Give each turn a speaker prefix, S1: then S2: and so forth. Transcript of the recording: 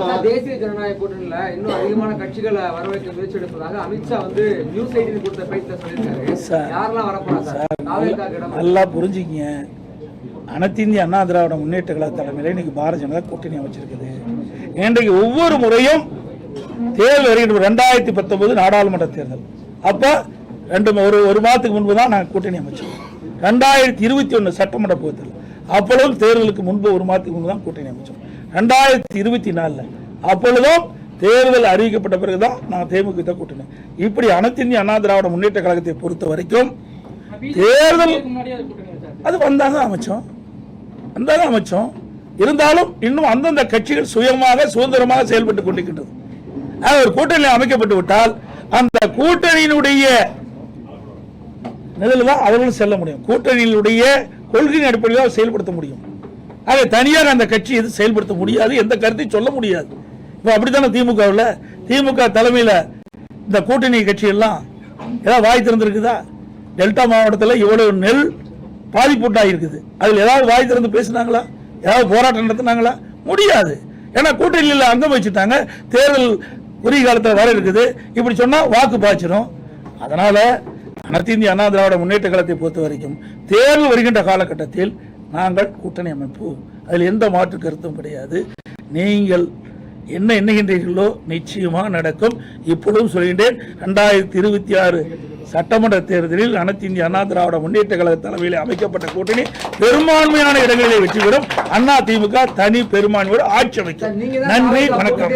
S1: தேசிய ஜனநாயக கூட்டணியில இன்னும் அதிகமான கட்சிகளை வரவேற்க முயற்சி எடுப்பதாக அமித்ஷா வந்து நியூஸ் 18 கொடுத்த பேட்டில சொல்லியிருக்காரு. யாரெல்லாம் வரப்போறாங்க?
S2: நல்லா புரிஞ்சுக்கிங்க. அனைத்து இந்திய அண்ணா திராவிட முன்னேற்ற கழக தலைமையில இன்னைக்கு பாரதிய ஜனதா கூட்டணி அமைச்சிருக்குது. இன்றைக்கு ஒவ்வொரு முறையும் தேர்தல் வருகின்ற 2019 நாடாளுமன்ற தேர்தல் அப்ப ஒரு மாதத்துக்கு முன்பு தான் நாங்கள் கூட்டணி அமைச்சோம். 2021 சட்டமன்ற தேர்தல் அப்பொழுதும் தேர்தலுக்கு முன்பு ஒரு மாதத்துக்கு முன்பு தான் கூட்டணி அமைச்சோம். 2024 அப்பொழுதும் தேர்தல் அறிவிக்கப்பட்ட பிறகுதான் நாங்கள் தேமுதிக கூட்டணி. இப்படி அனைத்து இந்திய அண்ணா திராவிட முன்னேற்ற கழகத்தை பொறுத்த வரைக்கும் தேர்தல் அது வந்தாங்க அமைச்சோம். இருந்தாலும் இன்னும் அந்தந்த கட்சிகள் சுயமாக சுதந்திரமாக செயல்பட்டுக் கொண்டிருக்கின்றது. ஒரு கூட்டணி அமைக்கப்பட்டு விட்டால் அந்த கூட்டணியினுடைய நிலையில் தான் அவர்களும் செல்ல முடியும். கூட்டணியினுடைய கொள்கையின் அடிப்படையில் செயல்படுத்த முடியும். ஆக தனியாக அந்த கட்சி எது செயல்படுத்த முடியாது, எந்த கருத்தையும் சொல்ல முடியாது. இப்போ அப்படித்தானே திமுக தலைமையில் இந்த கூட்டணி கட்சி எல்லாம் ஏதாவது வாய் திறந்துருக்குதா? டெல்டா மாவட்டத்தில் இவ்வளவு நெல் பாதிப்புட்டாக இருக்குது. அதில் ஏதாவது வாய் திறந்து பேசினாங்களா? ஏதாவது போராட்டம் நடத்தினாங்களா? முடியாது. ஏன்னா கூட்டணியில் அங்கம் வச்சுட்டாங்க. தேர்தல் உரிய காலத்தில் வர இருக்குது. இப்படி சொன்னால் வாக்கு பாய்ச்சிடும். அதனால அனைத்து இந்திய அண்ணா திராவிட முன்னேற்ற கழகத்தை பொறுத்த வரைக்கும் தேர்தல் வருகின்ற காலகட்டத்தில் நாங்கள் கூட்டணி அமைப்போம். அதில் எந்த மாற்று கருத்தும் கிடையாது. நீங்கள் என்ன எண்ணுகின்றீர்களோ நிச்சயமாக நடக்கும். இப்பொழுதும் சொல்கின்றேன், 2026 சட்டமன்ற தேர்தலில் அனைத்து இந்திய அண்ணா திராவிட முன்னேற்ற கழக தலைமையில் அமைக்கப்பட்ட கூட்டணி பெரும்பான்மையான இடங்களிலே வெற்றி பெறும். அண்ணா திமுக தனி பெரும்பான்மையோடு ஆட்சி அமைக்கும். நன்றி, வணக்கம்.